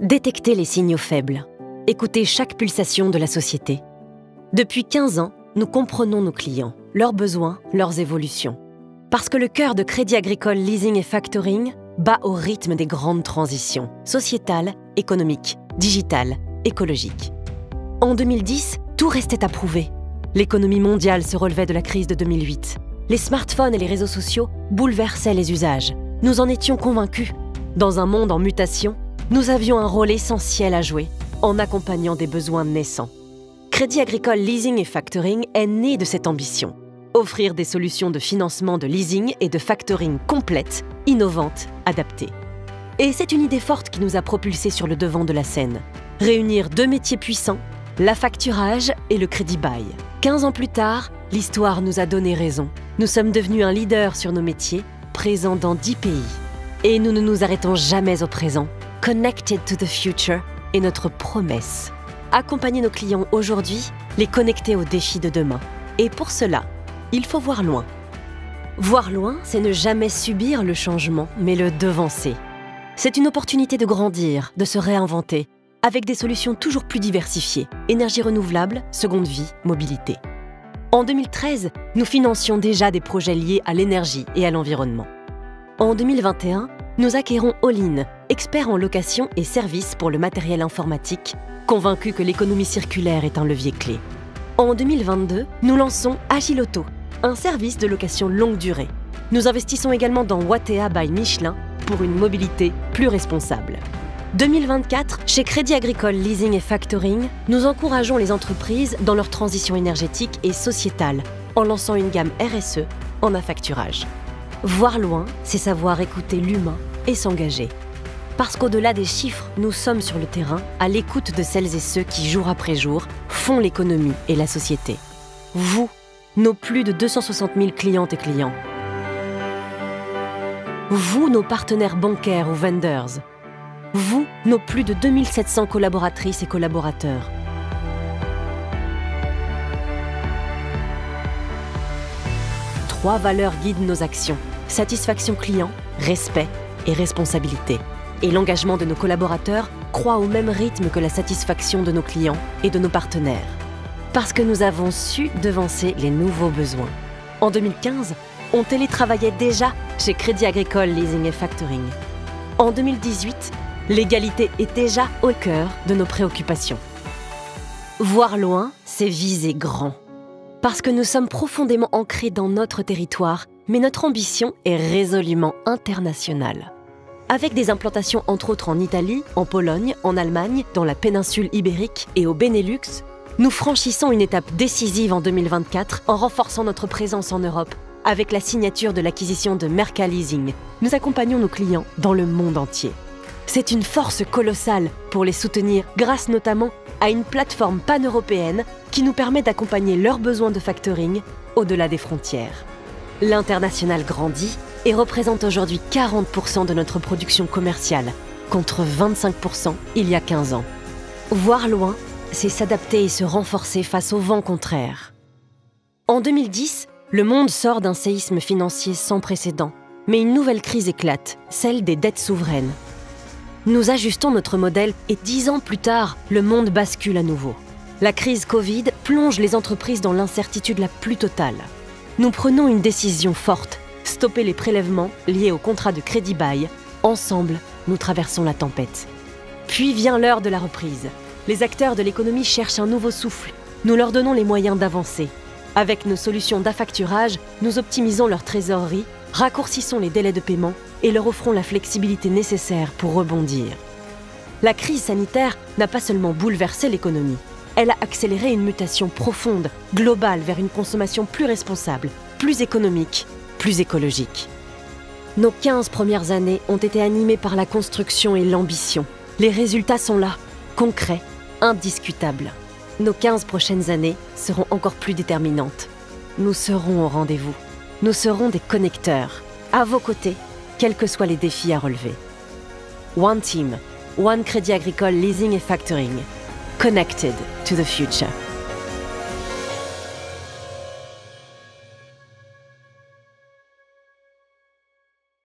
Détecter les signaux faibles. Écouter chaque pulsation de la société. Depuis 15 ans, nous comprenons nos clients, leurs besoins, leurs évolutions. Parce que le cœur de Crédit Agricole Leasing et Factoring bat au rythme des grandes transitions sociétales, économiques, digitales, écologiques. En 2010, tout restait à prouver. L'économie mondiale se relevait de la crise de 2008. Les smartphones et les réseaux sociaux bouleversaient les usages. Nous en étions convaincus. Dans un monde en mutation, nous avions un rôle essentiel à jouer en accompagnant des besoins naissants. Crédit Agricole Leasing et Factoring est né de cette ambition. Offrir des solutions de financement de leasing et de factoring complètes, innovantes, adaptées. Et c'est une idée forte qui nous a propulsés sur le devant de la scène. Réunir deux métiers puissants, l'affacturage et le crédit bail. 15 ans plus tard, l'histoire nous a donné raison. Nous sommes devenus un leader sur nos métiers, présents dans 10 pays. Et nous ne nous arrêtons jamais au présent. Connected to the future est notre promesse. Accompagner nos clients aujourd'hui, les connecter aux défis de demain. Et pour cela, il faut voir loin. Voir loin, c'est ne jamais subir le changement, mais le devancer. C'est une opportunité de grandir, de se réinventer, avec des solutions toujours plus diversifiées, énergie renouvelable, seconde vie, mobilité. En 2013, nous financions déjà des projets liés à l'énergie et à l'environnement. En 2021, nous acquérons All-in, expert en location et services pour le matériel informatique, convaincus que l'économie circulaire est un levier clé. En 2022, nous lançons Agilauto, un service de location longue durée. Nous investissons également dans Watèa by Michelin pour une mobilité plus responsable. 2024, chez Crédit Agricole Leasing et Factoring, nous encourageons les entreprises dans leur transition énergétique et sociétale en lançant une gamme RSE en affacturage. Voir loin, c'est savoir écouter l'humain et s'engager. Parce qu'au-delà des chiffres, nous sommes sur le terrain, à l'écoute de celles et ceux qui, jour après jour, font l'économie et la société. Vous, nos plus de 260 000 clientes et clients. Vous, nos partenaires bancaires ou vendors. Vous, nos plus de 2700 collaboratrices et collaborateurs. Trois valeurs guident nos actions. Satisfaction client, respect et responsabilité. Et l'engagement de nos collaborateurs croît au même rythme que la satisfaction de nos clients et de nos partenaires. Parce que nous avons su devancer les nouveaux besoins. En 2015, on télétravaillait déjà chez Crédit Agricole Leasing et Factoring. En 2018, l'égalité est déjà au cœur de nos préoccupations. Voir loin, c'est viser grand. Parce que nous sommes profondément ancrés dans notre territoire, mais notre ambition est résolument internationale. Avec des implantations entre autres en Italie, en Pologne, en Allemagne, dans la péninsule ibérique et au Benelux, nous franchissons une étape décisive en 2024 en renforçant notre présence en Europe avec la signature de l'acquisition de Merca Leasing. Nous accompagnons nos clients dans le monde entier. C'est une force colossale pour les soutenir grâce notamment à une plateforme pan-européenne qui nous permet d'accompagner leurs besoins de factoring au-delà des frontières. L'international grandit et représente aujourd'hui 40% de notre production commerciale, contre 25% il y a 15 ans. Voir loin, c'est s'adapter et se renforcer face au vent contraire. En 2010, le monde sort d'un séisme financier sans précédent, mais une nouvelle crise éclate, celle des dettes souveraines. Nous ajustons notre modèle et 10 ans plus tard, le monde bascule à nouveau. La crise Covid plonge les entreprises dans l'incertitude la plus totale. Nous prenons une décision forte, stopper les prélèvements liés au contrat de crédit bail. Ensemble, nous traversons la tempête. Puis vient l'heure de la reprise. Les acteurs de l'économie cherchent un nouveau souffle. Nous leur donnons les moyens d'avancer. Avec nos solutions d'affacturage, nous optimisons leur trésorerie, raccourcissons les délais de paiement et leur offrons la flexibilité nécessaire pour rebondir. La crise sanitaire n'a pas seulement bouleversé l'économie, elle a accéléré une mutation profonde, globale vers une consommation plus responsable, plus économique, plus écologique. Nos 15 premières années ont été animées par la construction et l'ambition. Les résultats sont là, concrets, indiscutables. Nos 15 prochaines années seront encore plus déterminantes. Nous serons au rendez-vous. Nous serons des connecteurs, à vos côtés, quels que soient les défis à relever. One Team, One Crédit Agricole Leasing et Factoring. Connected to the future.